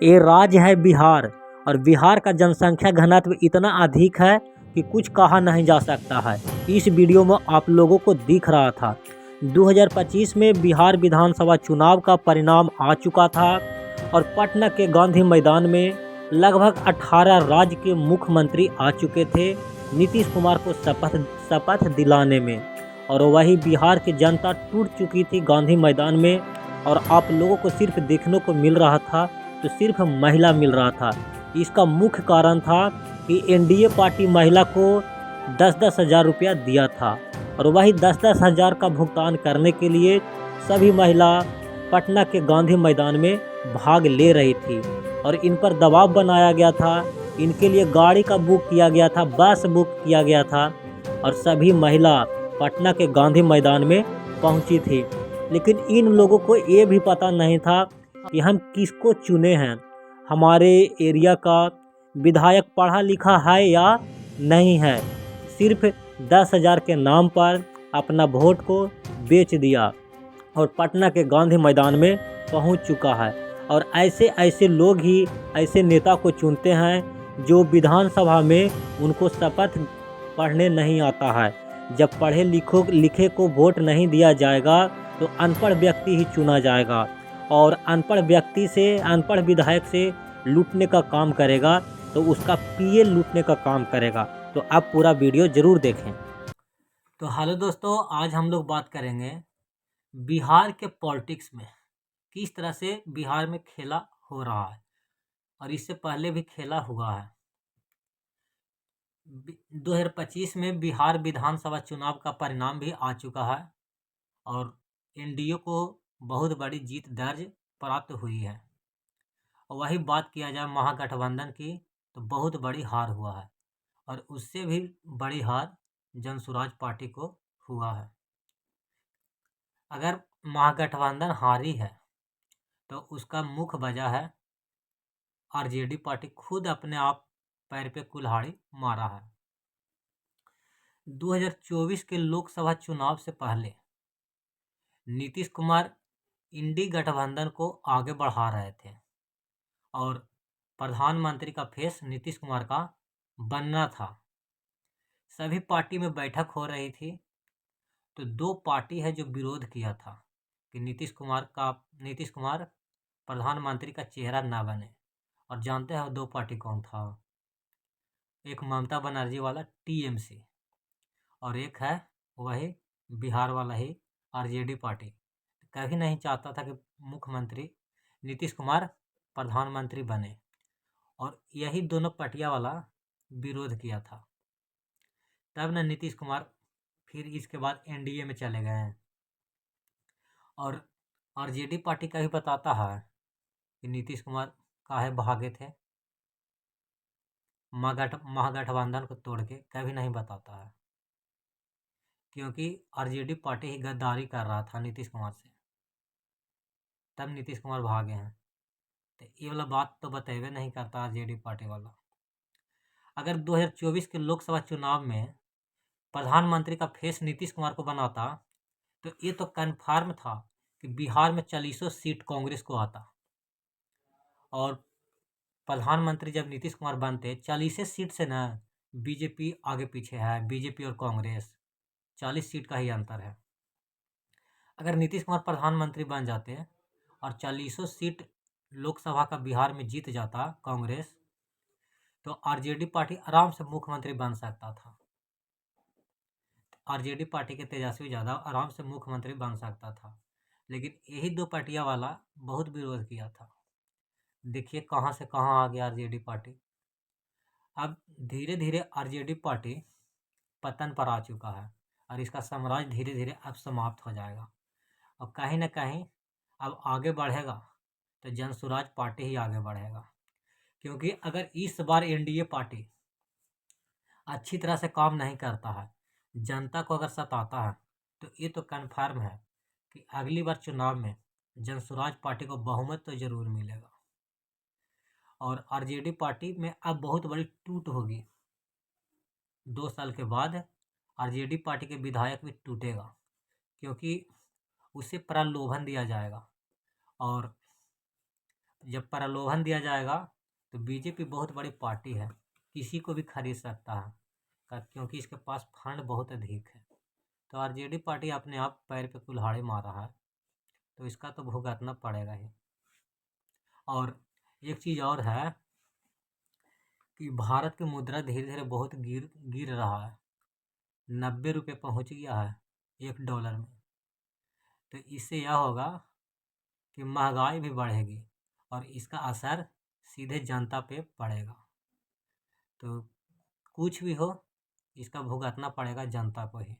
ये राज्य है बिहार और बिहार का जनसंख्या घनत्व इतना अधिक है कि कुछ कहा नहीं जा सकता है। इस वीडियो में आप लोगों को दिख रहा था 2025 में बिहार विधानसभा चुनाव का परिणाम आ चुका था और पटना के गांधी मैदान में लगभग 18 राज्य के मुख्यमंत्री आ चुके थे नीतीश कुमार को शपथ दिलाने में। और वही बिहार की जनता टूट चुकी थी गांधी मैदान में और आप लोगों को सिर्फ देखने को मिल रहा था तो सिर्फ महिला मिल रहा था। इसका मुख्य कारण था कि एनडीए पार्टी महिला को 10-10 हज़ार रुपया दिया था और वही 10-10 हज़ार का भुगतान करने के लिए सभी महिला पटना के गांधी मैदान में भाग ले रही थी और इन पर दबाव बनाया गया था। इनके लिए गाड़ी का बुक किया गया था, बस बुक किया गया था और सभी महिला पटना के गांधी मैदान में पहुंची थी। लेकिन इन लोगों को ये भी पता नहीं था कि हम किसको चुने हैं, हमारे एरिया का विधायक पढ़ा लिखा है या नहीं है। सिर्फ 10 हज़ार के नाम पर अपना वोट को बेच दिया और पटना के गांधी मैदान में पहुंच चुका है। और ऐसे ऐसे लोग ही ऐसे नेता को चुनते हैं जो विधानसभा में उनको शपथ पढ़ने नहीं आता है। जब पढ़े लिखे को वोट नहीं दिया जाएगा तो अनपढ़ व्यक्ति ही चुना जाएगा और अनपढ़ व्यक्ति से, अनपढ़ विधायक से लूटने का काम करेगा तो उसका पीए लूटने का काम करेगा। तो आप पूरा वीडियो ज़रूर देखें। तो हेलो दोस्तों, आज हम लोग बात करेंगे बिहार के पॉलिटिक्स में किस तरह से बिहार में खेला हो रहा है और इससे पहले भी खेला हुआ है। 2025 में बिहार विधानसभा चुनाव का परिणाम भी आ चुका है और एनडीए को बहुत बड़ी जीत दर्ज प्राप्त हुई है। और वही बात किया जाए महागठबंधन की तो बहुत बड़ी हार हुआ है और उससे भी बड़ी हार जनसुराज पार्टी को हुआ है। अगर महागठबंधन हारी है तो उसका मुख्य वजह है आरजेडी पार्टी खुद अपने आप पैर पे कुल्हाड़ी मारा है। 2024 के लोकसभा चुनाव से पहले नीतीश कुमार इंडी गठबंधन को आगे बढ़ा रहे थे और प्रधानमंत्री का फेस नीतीश कुमार का बनना था। सभी पार्टी में बैठक हो रही थी तो दो पार्टी है जो विरोध किया था कि नीतीश कुमार प्रधानमंत्री का चेहरा ना बने। और जानते हैं दो पार्टी कौन था? एक ममता बनर्जी वाला टीएमसी और एक है वही बिहार वाला ही आरजेडी पार्टी। कभी नहीं चाहता था कि मुख्यमंत्री नीतीश कुमार प्रधानमंत्री बने और यही दोनों पार्टियां वाला विरोध किया था। तब न नीतीश कुमार फिर इसके बाद एनडीए में चले गए हैं। और आरजेडी पार्टी का भी बताता है कि नीतीश कुमार काहे भागे थे महागठबंधन को तोड़ के, कभी नहीं बताता है क्योंकि आरजेडी पार्टी ही गद्दारी कर रहा था नीतीश कुमार से, तब नीतीश कुमार भागे हैं। तो ये वाला बात तो बतेबे नहीं करता आरजेडी पार्टी वाला। अगर 2024 के लोकसभा चुनाव में प्रधानमंत्री का फेस नीतीश कुमार को बनाता तो ये तो कन्फर्म था कि बिहार में 40 सीट कांग्रेस को आता और प्रधानमंत्री जब नीतीश कुमार बनते 40 सीट से ना बीजेपी आगे पीछे है, बीजेपी और कांग्रेस 40 सीट का ही अंतर है। अगर नीतीश कुमार प्रधानमंत्री बन जाते और 40 सीट लोकसभा का बिहार में जीत जाता कांग्रेस तो आरजेडी पार्टी आराम से मुख्यमंत्री बन सकता था। आरजेडी पार्टी के तेजस्वी यादव आराम से मुख्यमंत्री बन सकता था, लेकिन यही दो पार्टियां वाला बहुत विरोध किया था। देखिए कहाँ से कहाँ आ गया आरजेडी पार्टी। अब धीरे धीरे आरजेडी पार्टी पतन पर आ चुका है और इसका साम्राज्य धीरे धीरे अब समाप्त हो जाएगा और कहीं ना कहीं अब आगे बढ़ेगा तो जनसुराज पार्टी ही आगे बढ़ेगा। क्योंकि अगर इस बार एनडीए पार्टी अच्छी तरह से काम नहीं करता है, जनता को अगर सताता है तो ये तो कन्फर्म है कि अगली बार चुनाव में जनसुराज पार्टी को बहुमत तो जरूर मिलेगा और आरजेडी पार्टी में अब बहुत बड़ी टूट होगी। 2 साल के बाद आरजेडी पार्टी के विधायक भी टूटेगा क्योंकि उसे प्रलोभन दिया जाएगा और जब प्रलोभन दिया जाएगा तो बीजेपी बहुत बड़ी पार्टी है, किसी को भी खरीद सकता है क्योंकि इसके पास फंड बहुत अधिक है। तो आरजेडी पार्टी अपने आप पैर पे कुल्हाड़ी मार रहा है, तो इसका तो भुगतना पड़ेगा ही। और एक चीज़ और है कि भारत की मुद्रा धीरे धीरे बहुत गिर गिर रहा है, 90 रुपये पहुँच गया है $1 में। तो इससे यह होगा कि महंगाई भी बढ़ेगी और इसका असर सीधे जनता पे पड़ेगा। तो कुछ भी हो, इसका भुगतना पड़ेगा जनता को ही,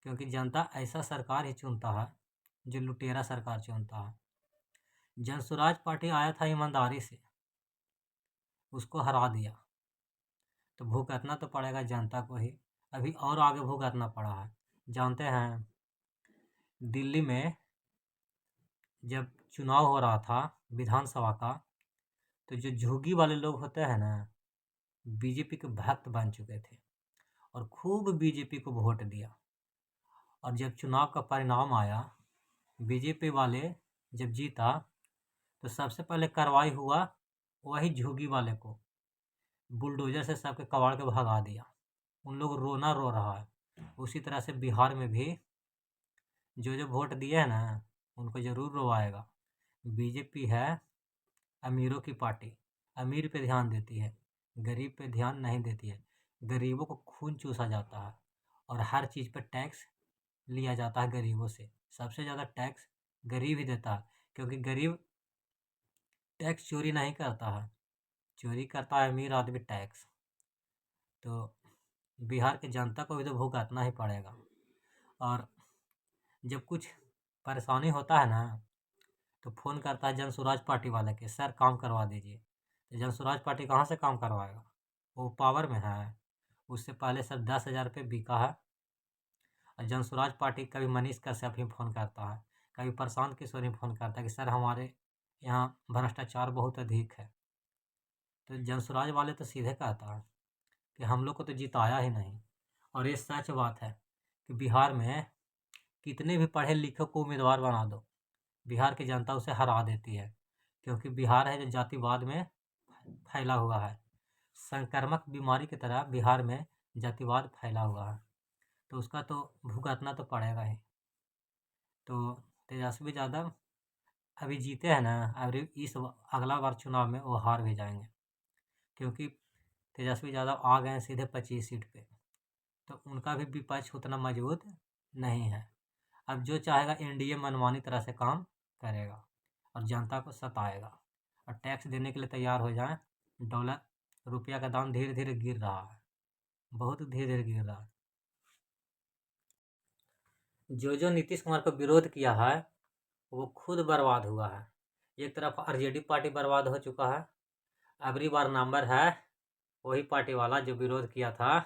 क्योंकि जनता ऐसा सरकार ही चुनता है जो लुटेरा सरकार चुनता है। जनसुराज पार्टी आया था ईमानदारी से, उसको हरा दिया, तो भुगतना तो पड़ेगा जनता को ही। अभी और आगे भुगतना पड़ा है। जानते हैं दिल्ली में जब चुनाव हो रहा था विधानसभा का, तो जो झुग्गी वाले लोग होते हैं ना, बीजेपी के भक्त बन चुके थे और खूब बीजेपी को वोट दिया। और जब चुनाव का परिणाम आया, बीजेपी वाले जब जीता, तो सबसे पहले कार्रवाई हुआ वही झुग्गी वाले को बुलडोजर से सबके कबाड़ के भगा दिया। उन लोग रोना रो रहा है। उसी तरह से बिहार में भी जो जो वोट दिए हैं ना, उनको ज़रूर रोवाएगा। बीजेपी है अमीरों की पार्टी, अमीर पे ध्यान देती है, गरीब पे ध्यान नहीं देती है। गरीबों को खून चूसा जाता है और हर चीज़ पे टैक्स लिया जाता है गरीबों से। सबसे ज़्यादा टैक्स गरीब ही देता है, क्योंकि गरीब टैक्स चोरी नहीं करता है, चोरी करता है अमीर आदमी टैक्स। तो बिहार की जनता को भी तो भुगतना ही पड़ेगा। और जब कुछ परेशानी होता है ना, तो फ़ोन करता है जनसुराज पार्टी वाले के, सर काम करवा दीजिए। तो जनसुराज पार्टी कहाँ से काम करवाएगा, वो पावर में है। उससे पहले सर 10,000 रुपये बिका है। और जनसुराज पार्टी कभी मनीष कश्यप ही फ़ोन करता है, कभी प्रशांत किशोर ही फ़ोन करता है कि सर हमारे यहाँ भ्रष्टाचार बहुत अधिक है। तो जनसुराज वाले तो सीधे कहता है कि हम लोग को तो जिताया ही नहीं। और ये सच बात है कि बिहार में कितने भी पढ़े लिखे को उम्मीदवार बना दो, बिहार की जनता उसे हरा देती है, क्योंकि बिहार है जो जातिवाद में फैला हुआ है। संक्रामक बीमारी की तरह बिहार में जातिवाद फैला हुआ है, तो उसका तो भुगतना तो पड़ेगा ही। तो तेजस्वी यादव अभी जीते हैं ना, अभी अगला बार चुनाव में वो हार भी जाएंगे, क्योंकि तेजस्वी यादव आ गए हैं सीधे 25 सीट पे, तो उनका भी विपक्ष उतना मजबूत नहीं है। अब जो चाहेगा एनडीए मनमानी तरह से काम करेगा और जनता को सताएगा। और टैक्स देने के लिए तैयार हो जाए। डॉलर रुपया का दाम धीरे धीरे गिर रहा है, बहुत धीरे धीरे गिर रहा है। जो जो नीतीश कुमार को विरोध किया है वो खुद बर्बाद हुआ है। एक तरफ आरजेडी पार्टी बर्बाद हो चुका है, अगली बार नंबर है वही पार्टी वाला जो विरोध किया था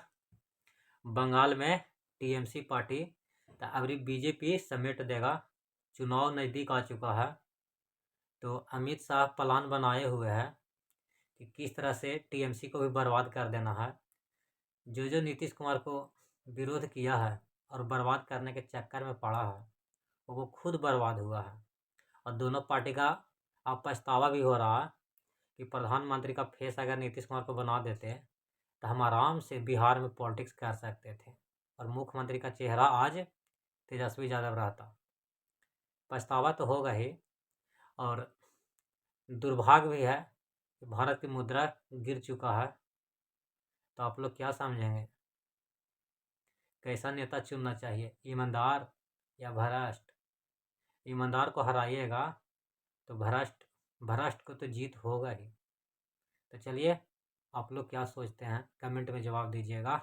बंगाल में टीएमसी पार्टी। तो अभी बीजेपी समेट देगा, चुनाव नज़दीक आ चुका है। तो अमित शाह प्लान बनाए हुए हैं कि किस तरह से टीएमसी को भी बर्बाद कर देना है। जो जो नीतीश कुमार को विरोध किया है और बर्बाद करने के चक्कर में पड़ा है, वो खुद बर्बाद हुआ है। और दोनों पार्टी का अब पछतावा भी हो रहा है कि प्रधानमंत्री का फेस अगर नीतीश कुमार को बना देते तो हम आराम से बिहार में पॉलिटिक्स कर सकते थे और मुख्यमंत्री का चेहरा आज तेजस्वी यादव रहता। पछतावा तो होगा ही। और दुर्भाग्य भी है कि भारत की मुद्रा गिर चुका है। तो आप लोग क्या समझेंगे, कैसा नेता चुनना चाहिए, ईमानदार या भ्रष्ट? ईमानदार को हराइएगा तो भ्रष्ट को तो जीत होगा ही। तो चलिए, आप लोग क्या सोचते हैं कमेंट में जवाब दीजिएगा।